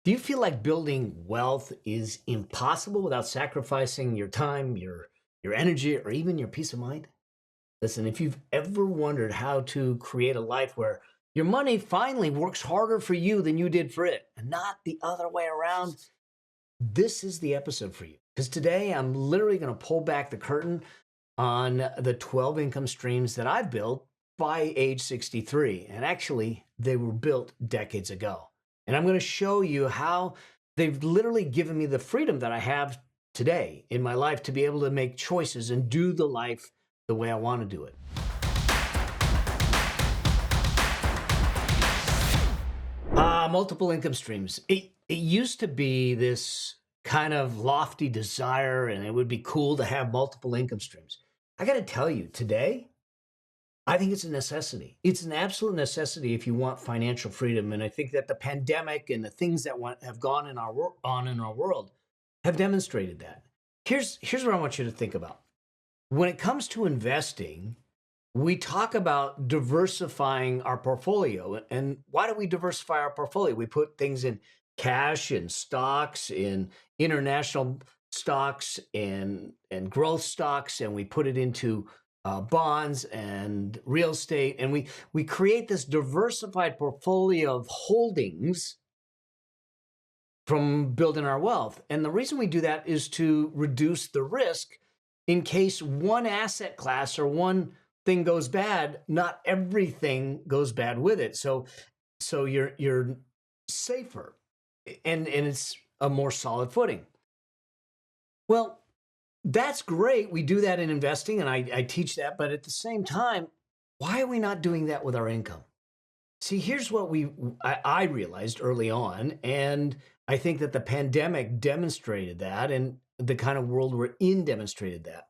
Do you feel like building wealth is impossible without sacrificing your time, your energy, or even your peace of mind? Listen, if you've ever wondered how to create a life where your money finally works harder for you than you did for it, and not the other way around, this is the episode for you. Because today I'm literally going to pull back the curtain on the 12 income streams that I've built by age 63. And actually, they were built decades ago. And I'm going to show you how they've literally given me the freedom that I have today in my life to be able to make choices and do the life the way I want to do it. Multiple income streams. It used to be this kind of lofty desire, and it would be cool to have multiple income streams. I got to tell you, today, I think it's a necessity. It's an absolute necessity if you want financial freedom. And I think that the pandemic and the things that have gone in our world have demonstrated that. Here's what I want you to think about. When it comes to investing, we talk about diversifying our portfolio. And why do we diversify our portfolio? We put things in cash, in stocks, in international stocks, and growth stocks, and we put it into bonds and real estate. And we create this diversified portfolio of holdings from building our wealth. And the reason we do that is to reduce the risk in case one asset class or one thing goes bad, not everything goes bad with it. So you're safer and it's a more solid footing. Well, that's great. We do that in investing, and I teach that. But at the same time, why are we not doing that with our income? See, here's what I realized early on, and I think that the pandemic demonstrated that, and the kind of world we're in demonstrated that.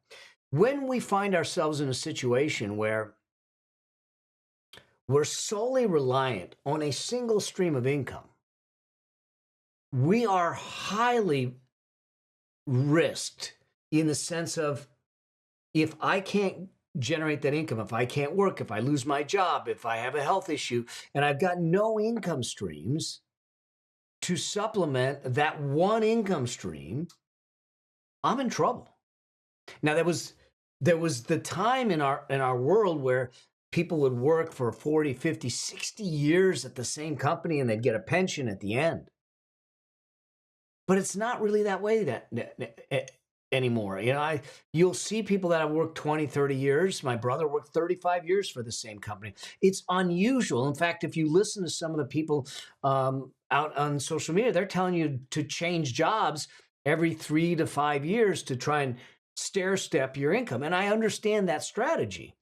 When we find ourselves in a situation where we're solely reliant on a single stream of income, we are highly risked in the sense of, if I can't generate that income, if I can't work, if I lose my job, if I have a health issue, and I've got no income streams to supplement that one income stream, I'm in trouble. Now, there was the time in our world where people would work for 40, 50, 60 years at the same company and they'd get a pension at the end. But it's not really that way anymore. You'll see people that have worked 20, 30 years. My brother worked 35 years for the same company. It's unusual. In fact, if you listen to some of the people out on social media, they're telling you to change jobs every 3 to 5 years to try and stair step your income. And I understand that strategy.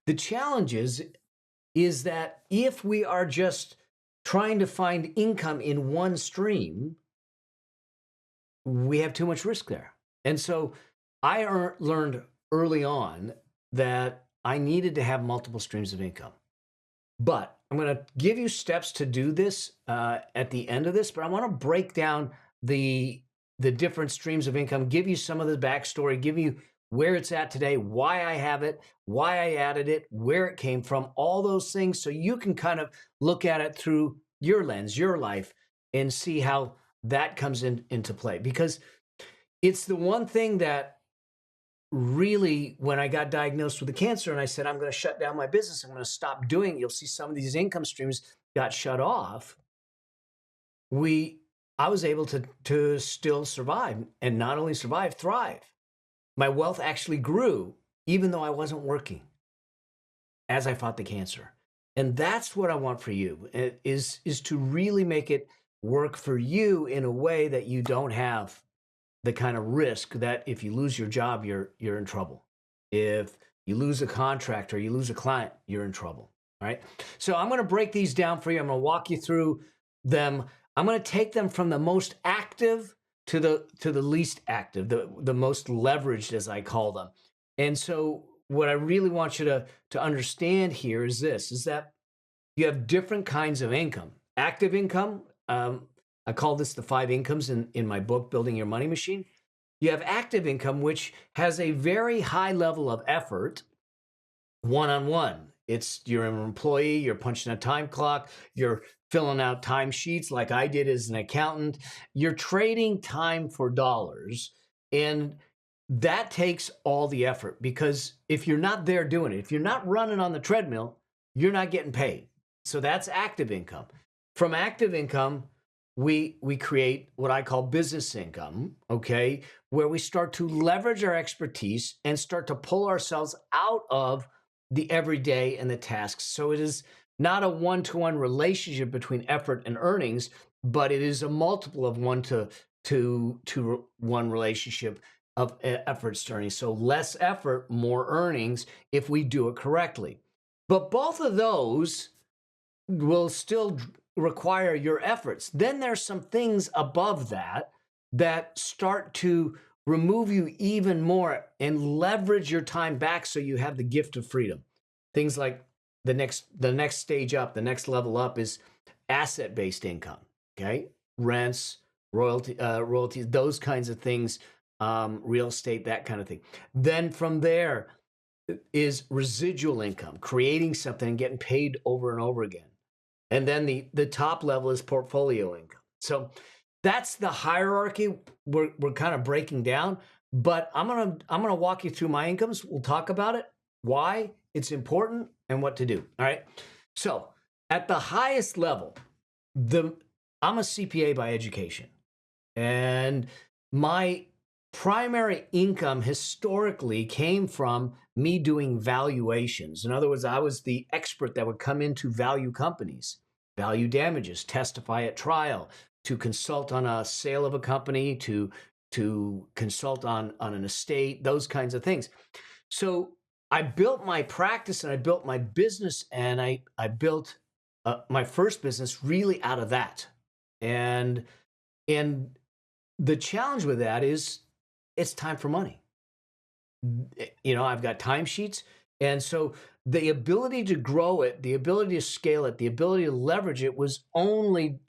The challenge is that if we are just trying to find income in one stream, we have too much risk there. And so I learned early on that I needed to have multiple streams of income. But I'm going to give you steps to do this at the end of this, but I want to break down the different streams of income, give you some of the backstory, give you where it's at today, why I have it, why I added it, where it came from, all those things, so you can kind of look at it through your lens, your life, and see how that comes into play. Because it's the one thing that really, when I got diagnosed with the cancer and I said, I'm going to shut down my business, I'm going to stop doing it, you'll see some of these income streams got shut off. I was able to still survive, and not only survive, thrive. My wealth actually grew, even though I wasn't working as I fought the cancer. And that's what I want for you, is to really make it work for you in a way that you don't have the kind of risk that if you lose your job, you're in trouble. If you lose a contract or you lose a client, you're in trouble. All right. So I'm going to break these down for you. I'm going to walk you through them. I'm going to take them from the most active to the least active, the most leveraged, as I call them. And so what I really want you to understand here is this, is that you have different kinds of income. Active income, I call this the 5 incomes in my book, Building Your Money Machine. You have active income, which has a very high level of effort one-on-one. you're an employee, you're punching a time clock, you're filling out time sheets like I did as an accountant. You're trading time for dollars. And that takes all the effort, because if you're not there doing it, if you're not running on the treadmill, you're not getting paid. So that's active income. From active income, we create what I call business income, okay, where we start to leverage our expertise and start to pull ourselves out of the everyday and the tasks. So it is not a one-to-one relationship between effort and earnings, but it is a multiple of one relationship of efforts to earnings. So less effort, more earnings if we do it correctly. But both of those will still require your efforts. Then there's some things above that that start to remove you even more and leverage your time back so you have the gift of freedom. Things like the next stage up, the next level up is asset-based income, okay? Rents, royalties, those kinds of things, real estate, that kind of thing. Then from there is residual income, creating something and getting paid over and over again. And then the top level is portfolio income. So that's the hierarchy we're kind of breaking down. But I'm gonna walk you through my incomes. We'll talk about it, why it's important, and what to do. All right. So at the highest level, I'm a CPA by education, and my primary income historically came from me doing valuations. In other words, I was the expert that would come into value companies, value damages, testify at trial, to consult on a sale of a company, to consult on an estate, those kinds of things. So I built my practice and I built my business, and I built my first business really out of that. And the challenge with that is it's time for money. I've got timesheets. And so the ability to grow it, the ability to scale it, the ability to leverage it was only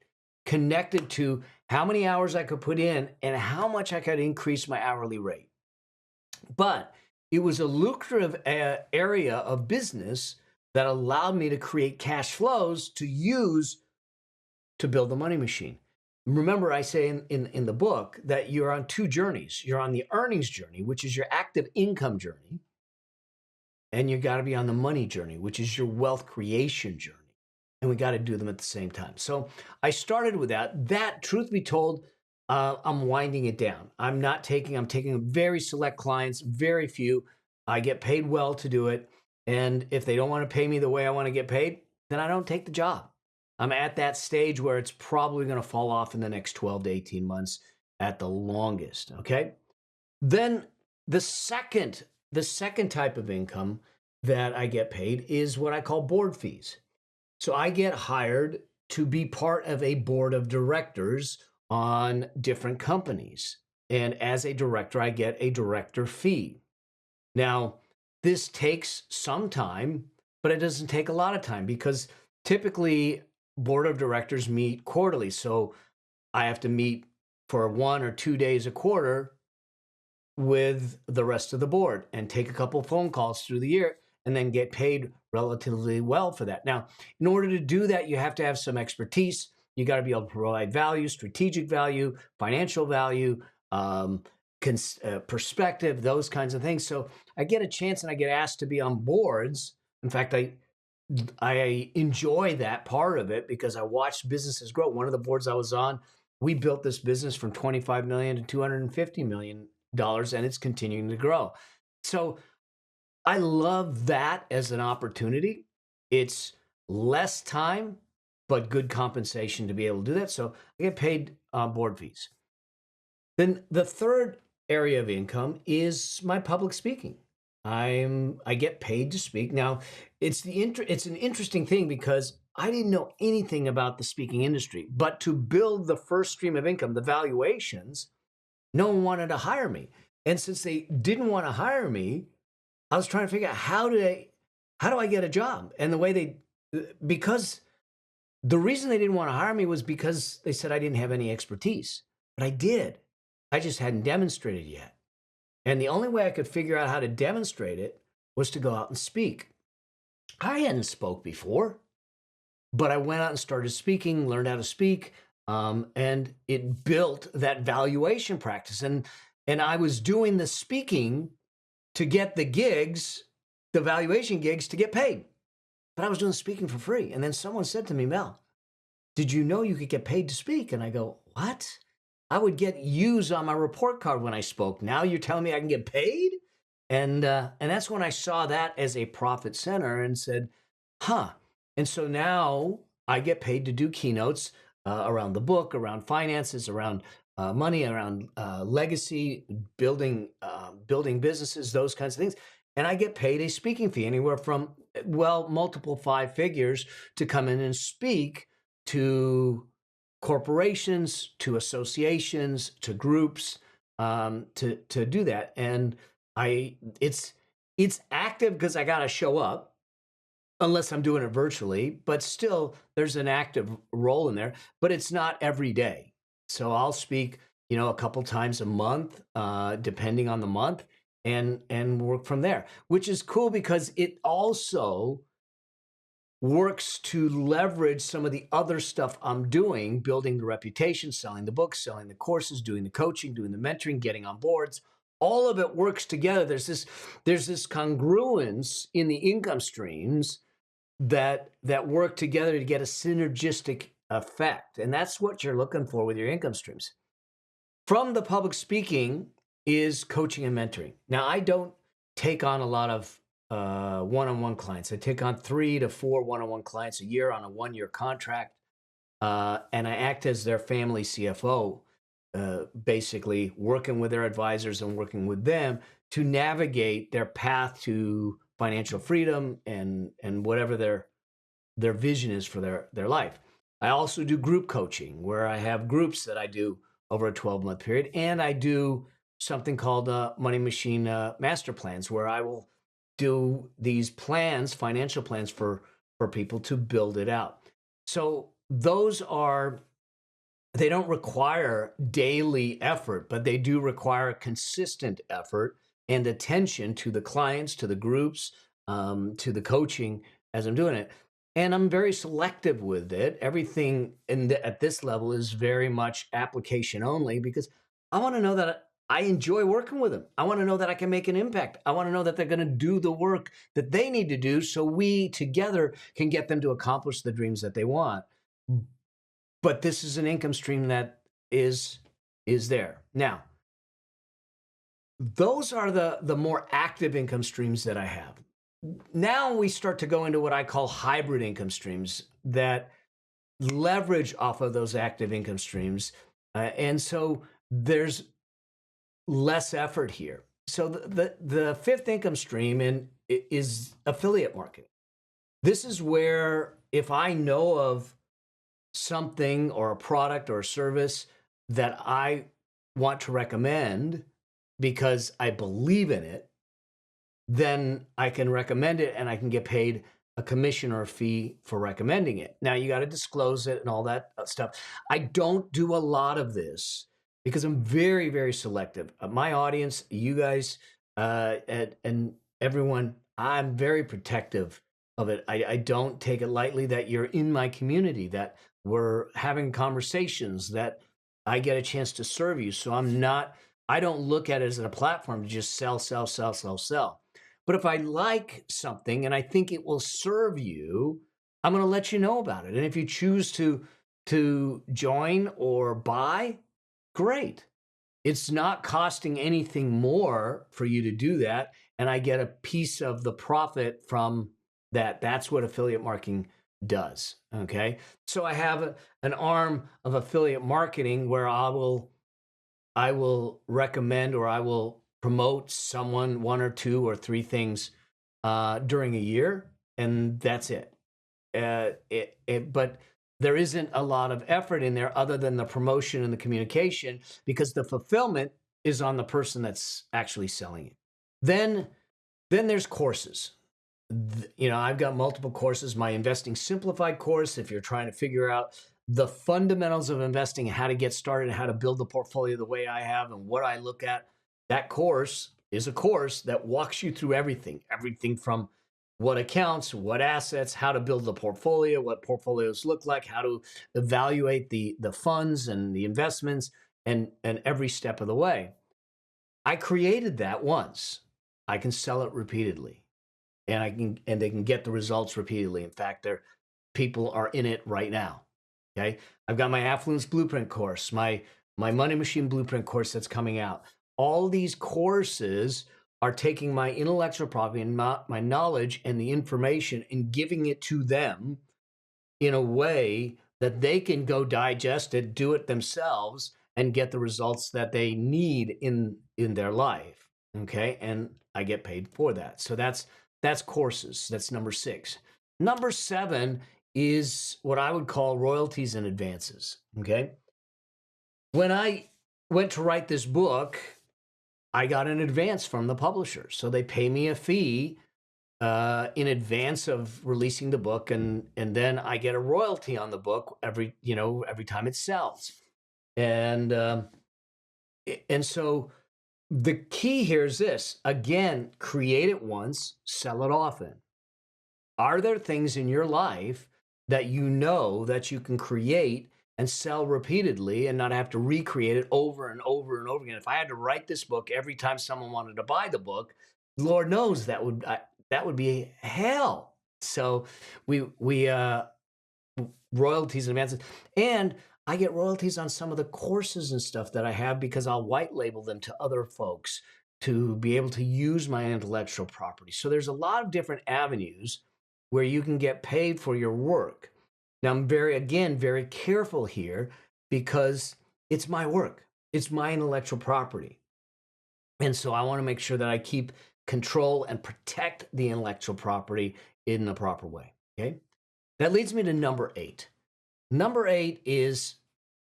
connected to how many hours I could put in and how much I could increase my hourly rate. But it was a lucrative area of business that allowed me to create cash flows to use to build the money machine. Remember, I say in the book that you're on two journeys. You're on the earnings journey, which is your active income journey, and you got to be on the money journey, which is your wealth creation journey. And we got to do them at the same time. So I started with that. That, truth be told, I'm winding it down. I'm taking very select clients, very few. I get paid well to do it. And if they don't want to pay me the way I want to get paid, then I don't take the job. I'm at that stage where it's probably going to fall off in the next 12 to 18 months at the longest, okay? Then the second type of income that I get paid is what I call board fees. So I get hired to be part of a board of directors on different companies. And as a director, I get a director fee. Now, this takes some time, but it doesn't take a lot of time, because typically board of directors meet quarterly. So I have to meet for 1 or 2 days a quarter with the rest of the board and take a couple phone calls through the year and then get paid relatively well for that. Now, in order to do that, you have to have some expertise. You got to be able to provide value, strategic value, financial value, perspective, those kinds of things. So I get a chance and I get asked to be on boards. In fact, I enjoy that part of it because I watched businesses grow. One of the boards I was on, we built this business from $25 million to $250 million, and it's continuing to grow. So I love that as an opportunity. It's less time, but good compensation to be able to do that. So I get paid board fees. Then the third area of income is my public speaking. I get paid to speak. Now, it's an interesting thing because I didn't know anything about the speaking industry, but to build the first stream of income, the valuations, no one wanted to hire me. And since they didn't want to hire me, I was trying to figure out how do I get a job? And because the reason they didn't want to hire me was because they said I didn't have any expertise, but I did. I just hadn't demonstrated yet. And the only way I could figure out how to demonstrate it was to go out and speak. I hadn't spoke before, but I went out and started speaking, learned how to speak, and it built that valuation practice. And I was doing the speaking to get the gigs, the valuation gigs, to get paid. But I was doing speaking for free. And then someone said to me, Mel, did you know you could get paid to speak? And I go, what? I would get U's on my report card when I spoke. Now you're telling me I can get paid? And that's when I saw that as a profit center and said, huh. And so now I get paid to do keynotes around the book, around finances, around money, around legacy, building businesses, those kinds of things. And I get paid a speaking fee anywhere from, well, multiple five figures to come in and speak to corporations, to associations, to groups, to do that. And it's active because I got to show up unless I'm doing it virtually, but still there's an active role in there, but it's not every day. So I'll speak, a couple times a month, depending on the month, and work from there, which is cool because it also works to leverage some of the other stuff I'm doing, building the reputation, selling the books, selling the courses, doing the coaching, doing the mentoring, getting on boards. All of it works together. There's this congruence in the income streams that work together to get a synergistic effect. And that's what you're looking for with your income streams. From the public speaking is coaching and mentoring. Now, I don't take on a lot of one-on-one clients. I take on 3 to 4 one-on-one clients a year on a 1-year contract. And I act as their family CFO, basically working with their advisors and working with them to navigate their path to financial freedom and whatever their vision is for their life. I also do group coaching where I have groups that I do over a 12-month period. And I do something called Money Machine Master Plans, where I will do these plans, financial plans for people to build it out. So those they don't require daily effort, but they do require consistent effort and attention to the clients, to the groups, to the coaching as I'm doing it. And I'm very selective with it. Everything at this level is very much application only because I want to know that I enjoy working with them. I want to know that I can make an impact. I want to know that they're going to do the work that they need to do so we together can get them to accomplish the dreams that they want. But this is an income stream that is there. Now, those are the more active income streams that I have. Now we start to go into what I call hybrid income streams that leverage off of those active income streams. And so there's less effort here. So the fifth income stream is affiliate marketing. This is where if I know of something or a product or a service that I want to recommend because I believe in it, then I can recommend it and I can get paid a commission or a fee for recommending it. Now you got to disclose it and all that stuff. I don't do a lot of this because I'm very, very selective. My audience, you guys, and everyone, I'm very protective of it. I don't take it lightly that you're in my community, that we're having conversations, that I get a chance to serve you. So I don't look at it as a platform to just sell, sell, sell, sell, sell. But if I like something and I think it will serve you, I'm going to let you know about it. And if you choose to join or buy, great. It's not costing anything more for you to do that. And I get a piece of the profit from that. That's what affiliate marketing does. Okay. So I have an arm of affiliate marketing where I will recommend or I will promote someone 1 or 2 or 3 things during a year, and that's it. But there isn't a lot of effort in there other than the promotion and the communication because the fulfillment is on the person that's actually selling it. Then there's courses. I've got multiple courses. My Investing Simplified course, if you're trying to figure out the fundamentals of investing, how to get started, how to build the portfolio the way I have and what I look at, that course is a course that walks you through everything from what accounts, what assets, how to build the portfolio, what portfolios look like, how to evaluate the funds and the investments, and every step of the way. I created that once. I can sell it repeatedly, and they can get the results repeatedly. In fact, people are in it right now. Okay, I've got my Affluence Blueprint course, my Money Machine Blueprint course that's coming out. All these courses are taking my intellectual property and my knowledge and the information and giving it to them in a way that they can go digest it, do it themselves, and get the results that they need in their life. Okay, and I get paid for that. So that's courses. That's number 6. Number 7 is what I would call royalties and advances. Okay, when I went to write this book, I got an advance from the publisher, so they pay me a fee in advance of releasing the book, and then I get a royalty on the book every time it sells, and so the key here is this: again, create it once, sell it often. Are there things in your life that you know that you can create and sell repeatedly and not have to recreate it over and over and over again? If I had to write this book every time someone wanted to buy the book, Lord knows that would be hell. So we royalties and advances, and I get royalties on some of the courses and stuff that I have because I'll white label them to other folks to be able to use my intellectual property. So there's a lot of different avenues where you can get paid for your work. Now, I'm very careful here because it's my work. It's my intellectual property. And so I want to make sure that I keep control and protect the intellectual property in the proper way. Okay. That leads me to number 8. Number 8 is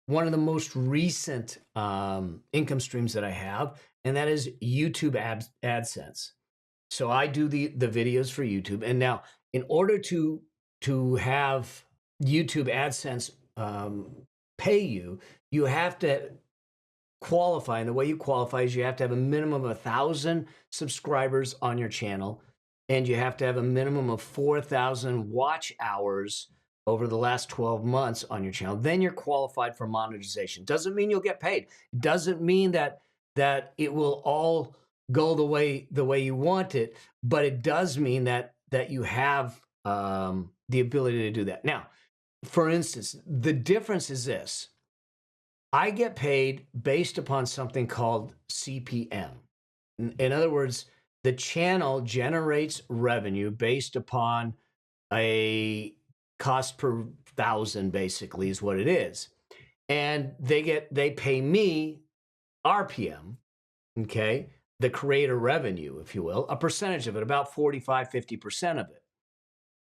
one of the most recent income streams that I have, and that is YouTube AdSense. So I do the videos for YouTube. And now, in order to have YouTube AdSense pay you, you have to qualify. And the way you qualify is you have to have a minimum of 1,000 subscribers on your channel, and you have to have a minimum of 4,000 watch hours over the last 12 months on your channel. Then you're qualified for monetization. Doesn't mean you'll get paid. Doesn't mean that it will all go the way you want it, but it does mean that you have the ability to do that. Now, for instance, the difference is this: I get paid based upon something called CPM. In other words, the channel generates revenue based upon a cost per 1,000, basically, is what it is. And they pay me RPM, okay, the creator revenue, if you will, a percentage of it, about 45-50% of it.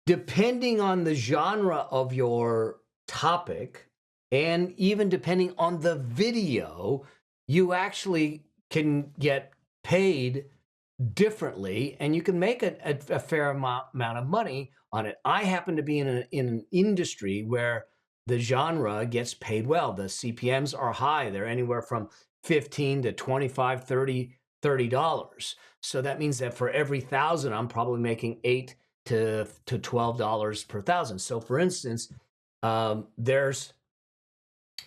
Depending on the genre of your topic, and even depending on the video, you actually can get paid differently, and you can make a fair amount of money on it. I happen to be in an industry where the genre gets paid well. The CPMs are high. They're anywhere from $15 to $25, $30. So that means that for every 1,000, I'm probably making $8 to $12 per 1,000. So for instance, there's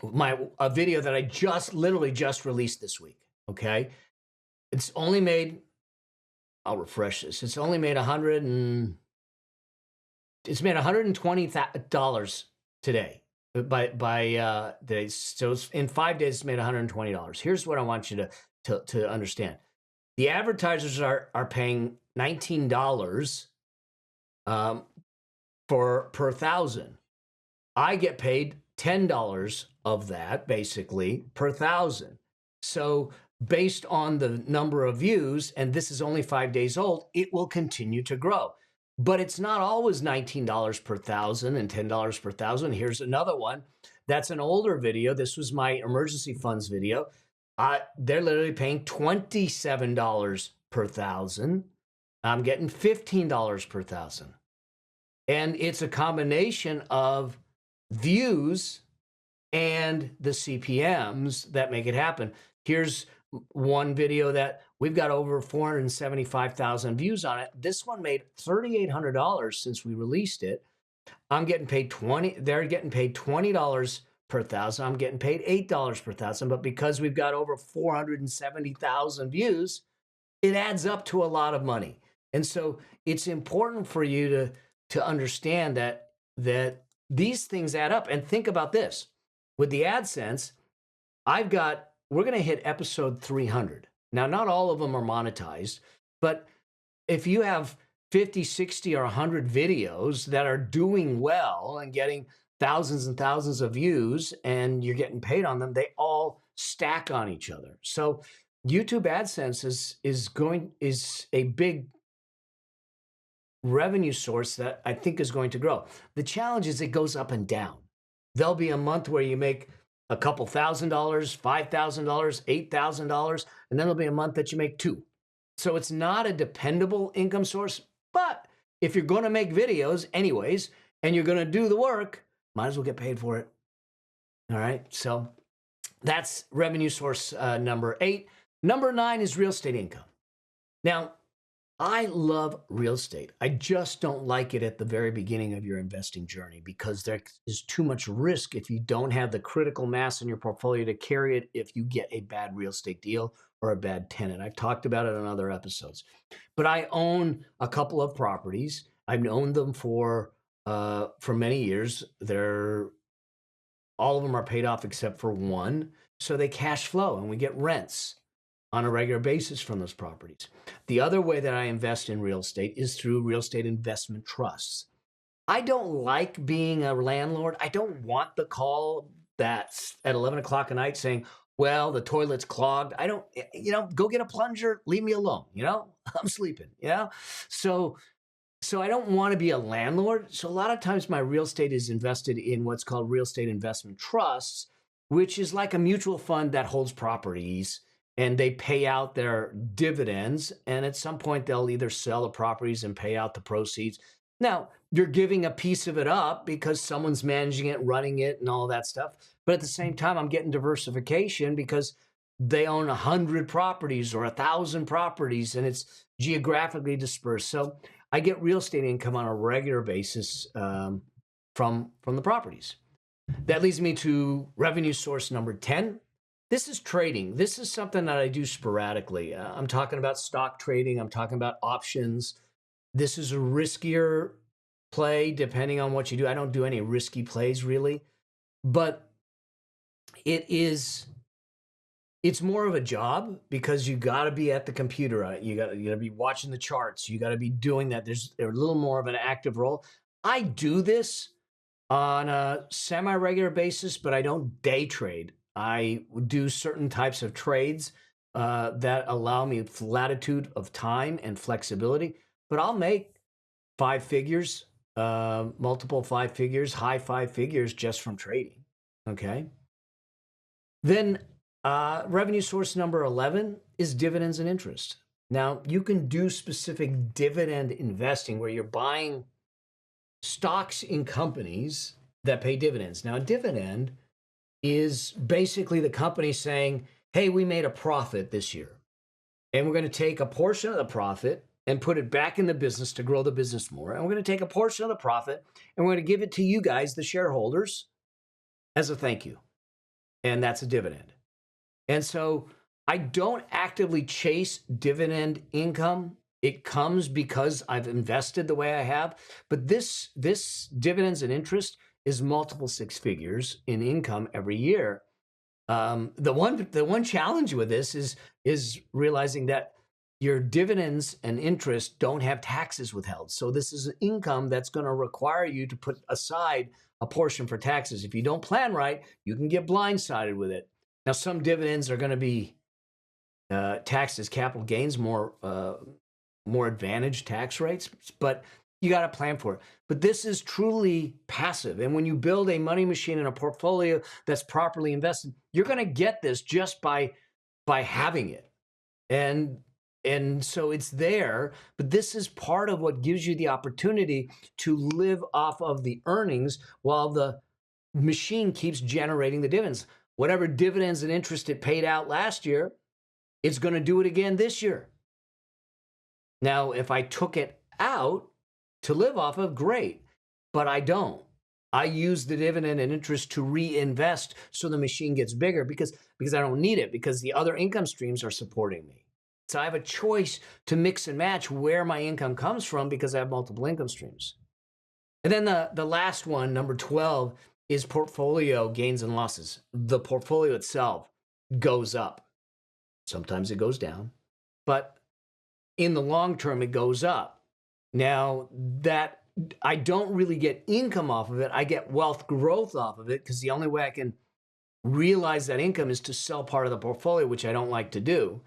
a video that I literally just released this week. Okay. It's only made, I'll refresh this. It's only made it's made $120 today by days. So in 5 days, it's made $120. Here's what I want you to understand. The advertisers are paying $19 per 1,000. I get paid $10 of that, basically, per 1,000. So based on the number of views, and this is only 5 days old, it will continue to grow. But it's not always $19 per 1,000 and $10 per 1,000. Here's another one. That's an older video. This was my emergency funds video. They're literally paying $27 per 1,000. I'm getting $15 per 1,000. And it's a combination of views and the CPMs that make it happen. Here's one video that We've got over 475,000 views on it. This one made $3,800 since we released it. I'm getting paid they're getting paid $20 per thousand. I'm getting paid $8 per thousand. But because we've got over 470,000 views, it adds up to a lot of money. And so it's important for you to understand that these things add up. And think about this. With the AdSense, we're going to hit episode 300. Now, not all of them are monetized, but if you have 50, 60, or 100 videos that are doing well and getting thousands and thousands of views and you're getting paid on them, they all stack on each other. So YouTube AdSense is a big revenue source that I think is going to grow. The challenge is it goes up and down. There'll be a month where you make a couple $1,000, $5,000, $8,000, and then there'll be a month that you make $2,000. So it's not a dependable income source, but if you're going to make videos anyways, and you're going to do the work, might as well get paid for it. All right. So that's revenue source number 8. Number 9 is real estate income. Now, I love real estate. I just don't like it at the very beginning of your investing journey because there is too much risk if you don't have the critical mass in your portfolio to carry it if you get a bad real estate deal or a bad tenant. I've talked about it on other episodes. But I own a couple of properties. I've owned them for many years. All of them are paid off except for one. So they cash flow and we get rents on a regular basis from those properties. The other way that I invest in real estate is through real estate investment trusts. I don't like being a landlord. I don't want the call that's at 11 o'clock at night saying, well, the toilet's clogged. I don't, go get a plunger, leave me alone, I'm sleeping, So I don't want to be a landlord. So a lot of times my real estate is invested in what's called real estate investment trusts, which is like a mutual fund that holds properties and they pay out their dividends. And at some point, they'll either sell the properties and pay out the proceeds. Now, you're giving a piece of it up because someone's managing it, running it, and all that stuff. But at the same time, I'm getting diversification because they own 100 properties or 1,000 properties, and it's geographically dispersed. So I get real estate income on a regular basis from the properties. That leads me to revenue source number 10. This is trading. This is something that I do sporadically. I'm talking about stock trading. I'm talking about options. This is a riskier play depending on what you do. I don't do any risky plays really, but it's more of a job because you got to be at the computer. You got to be watching the charts. You got to be doing that. There's a little more of an active role. I do this on a semi-regular basis, but I don't day trade. I do certain types of trades that allow me latitude of time and flexibility, but I'll make 5 figures, multiple 5 figures, high 5 figures just from trading. Okay. Then revenue source number 11 is dividends and interest. Now, you can do specific dividend investing where you're buying stocks in companies that pay dividends. Now, a dividend is basically the company saying, hey, we made a profit this year, and we're going to take a portion of the profit and put it back in the business to grow the business more. And we're going to take a portion of the profit and we're going to give it to you guys, the shareholders, as a thank you. And that's a dividend. And so I don't actively chase dividend income. It comes because I've invested the way I have. But this dividends and interest is multiple 6 figures in income every year. The one challenge with this is realizing that your dividends and interest don't have taxes withheld. So this is an income that's going to require you to put aside a portion for taxes. If you don't plan right, you can get blindsided with it. Now, some dividends are going to be taxed as capital gains, more advantaged tax rates, but you got to plan for it. But this is truly passive. And when you build a money machine in a portfolio that's properly invested, you're going to get this just by having it. And so it's there, but this is part of what gives you the opportunity to live off of the earnings while the machine keeps generating the dividends. Whatever dividends and interest it paid out last year, It's going to do it again this year. Now, if I took it out to live off of, great, but I don't. I use the dividend and interest to reinvest so the machine gets bigger because I don't need it, because the other income streams are supporting me. So I have a choice to mix and match where my income comes from because I have multiple income streams. And then the last one, number 12, is portfolio gains and losses. The portfolio itself goes up. Sometimes it goes down, but in the long term, it goes up. Now, that I don't really get income off of it. I get wealth growth off of it because the only way I can realize that income is to sell part of the portfolio, which I don't like to do.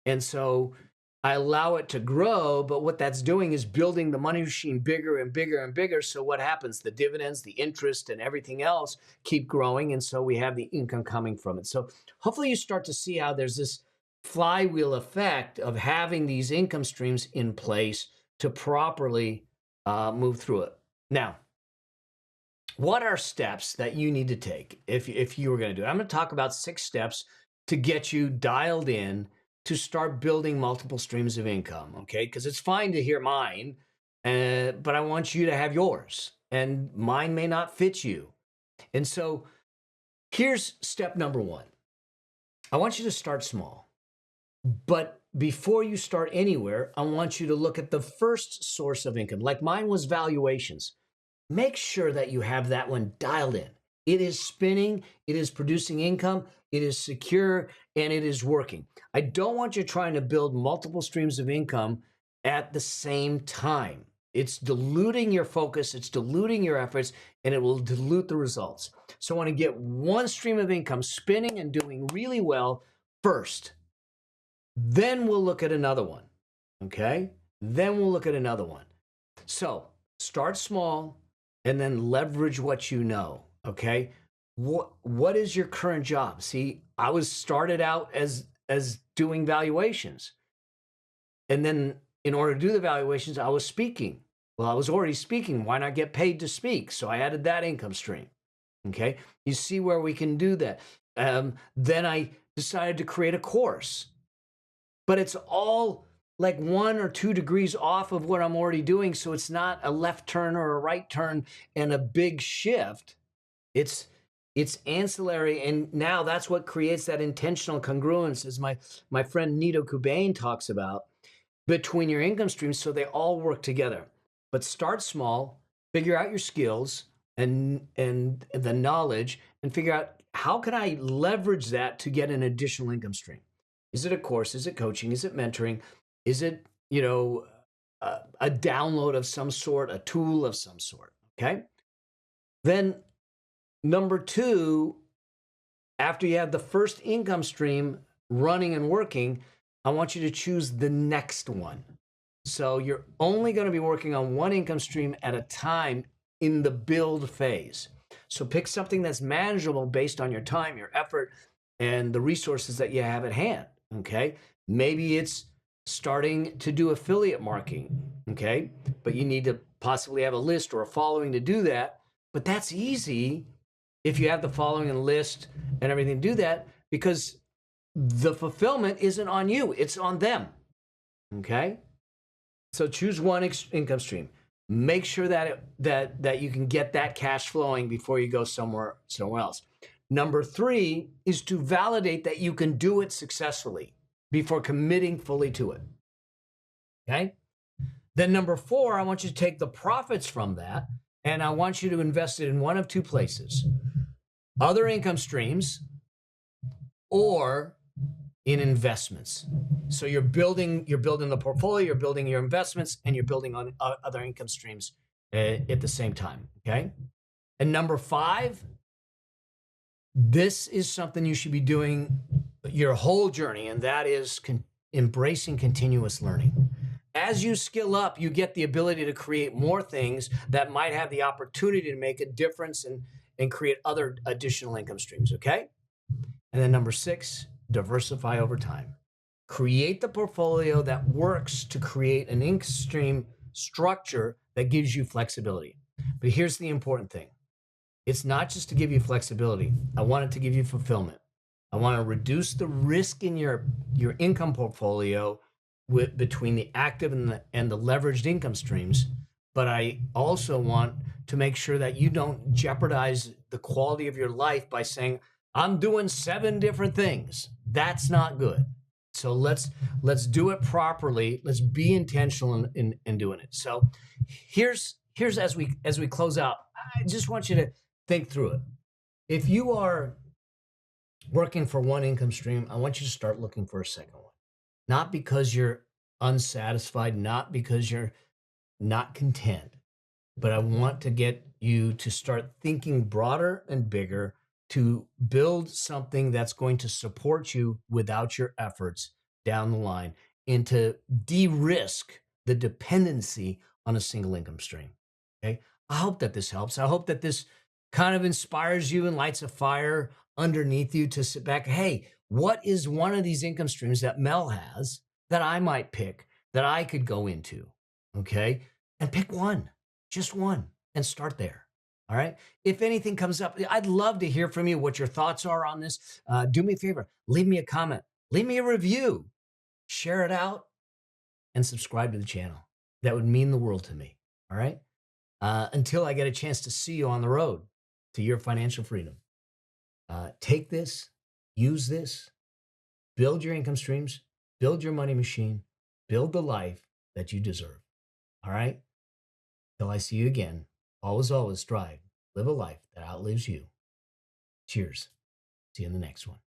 And so I allow it to grow, but what that's doing is building the money machine bigger and bigger and bigger. So what happens? The dividends, the interest, and everything else keep growing. And so we have the income coming from it. So hopefully you start to see how there's this flywheel effect of having these income streams in place to properly move through it. Now, what are steps that you need to take if you were going to do it? I'm going to talk about 6 steps to get you dialed in to start building multiple streams of income, okay? Because it's fine to hear mine, but I want you to have yours, and mine may not fit you. And so here's step number 1. I want you to start small. But before you start anywhere, I want you to look at the first source of income. Like mine was valuations. Make sure that you have that one dialed in. It is spinning, it is producing income, it is secure, and it is working. I don't want you trying to build multiple streams of income at the same time. It's diluting your focus, it's diluting your efforts, and it will dilute the results. So I want to get one stream of income spinning and doing really well first. Then we'll look at another one, okay? Then we'll look at another one. So start small and then leverage what you know, okay? What is your current job? See, I was started out as doing valuations. And then in order to do the valuations, I was speaking. Well, I was already speaking. Why not get paid to speak? So I added that income stream, okay? You see where we can do that. Then I decided to create a course. But it's all like 1 or 2 degrees off of what I'm already doing. So it's not a left turn or a right turn and a big shift. It's ancillary. And now that's what creates that intentional congruence, as my friend Nito Kubain talks about, between your income streams. So they all work together. But start small, figure out your skills and the knowledge, and figure out how can I leverage that to get an additional income stream. Is it a course? Is it coaching? Is it mentoring? Is it, a download of some sort, a tool of some sort, okay? Then number 2, after you have the first income stream running and working, I want you to choose the next one. So you're only going to be working on one income stream at a time in the build phase. So pick something that's manageable based on your time, your effort, and the resources that you have at hand. Okay, maybe it's starting to do affiliate marketing, okay? But you need to possibly have a list or a following to do that. But that's easy if you have the following and list and everything to do that, because the fulfillment isn't on you, it's on them, okay? So choose one income stream. Make sure that you can get that cash flowing before you go somewhere else. Number 3 is to validate that you can do it successfully before committing fully to it, okay? Then number 4, I want you to take the profits from that, and I want you to invest it in one of 2 places: other income streams or in investments. So you're building the portfolio, you're building your investments, and you're building on other income streams at the same time, okay? And number 5, this is something you should be doing your whole journey, and that is embracing continuous learning. As you skill up, you get the ability to create more things that might have the opportunity to make a difference and create other additional income streams, okay? And then number 6, diversify over time. Create the portfolio that works to create an income stream structure that gives you flexibility. But here's the important thing. It's not just to give you flexibility. I want it to give you fulfillment. I want to reduce the risk in your income portfolio between the active and the leveraged income streams. But I also want to make sure that you don't jeopardize the quality of your life by saying, I'm doing 7 different things. That's not good. So let's do it properly. Let's be intentional in doing it. So here's as we close out, I just want you to think through it. If you are working for one income stream, I want you to start looking for a second one. Not because you're unsatisfied, not because you're not content, but I want to get you to start thinking broader and bigger to build something that's going to support you without your efforts down the line and to de-risk the dependency on a single income stream. Okay. I hope that this helps. I hope that this kind of inspires you and lights a fire underneath you to sit back. Hey, what is one of these income streams that Mel has that I might pick, that I could go into? Okay. And pick one, just one, and start there. All right. If anything comes up, I'd love to hear from you what your thoughts are on this. Do me a favor, leave me a comment, leave me a review, share it out, and subscribe to the channel. That would mean the world to me. All right. Until I get a chance to see you on the road to your financial freedom. Take this, use this, build your income streams, build your money machine, build the life that you deserve. All right. Till I see you again, always strive, live a life that outlives you. Cheers. See you in the next one.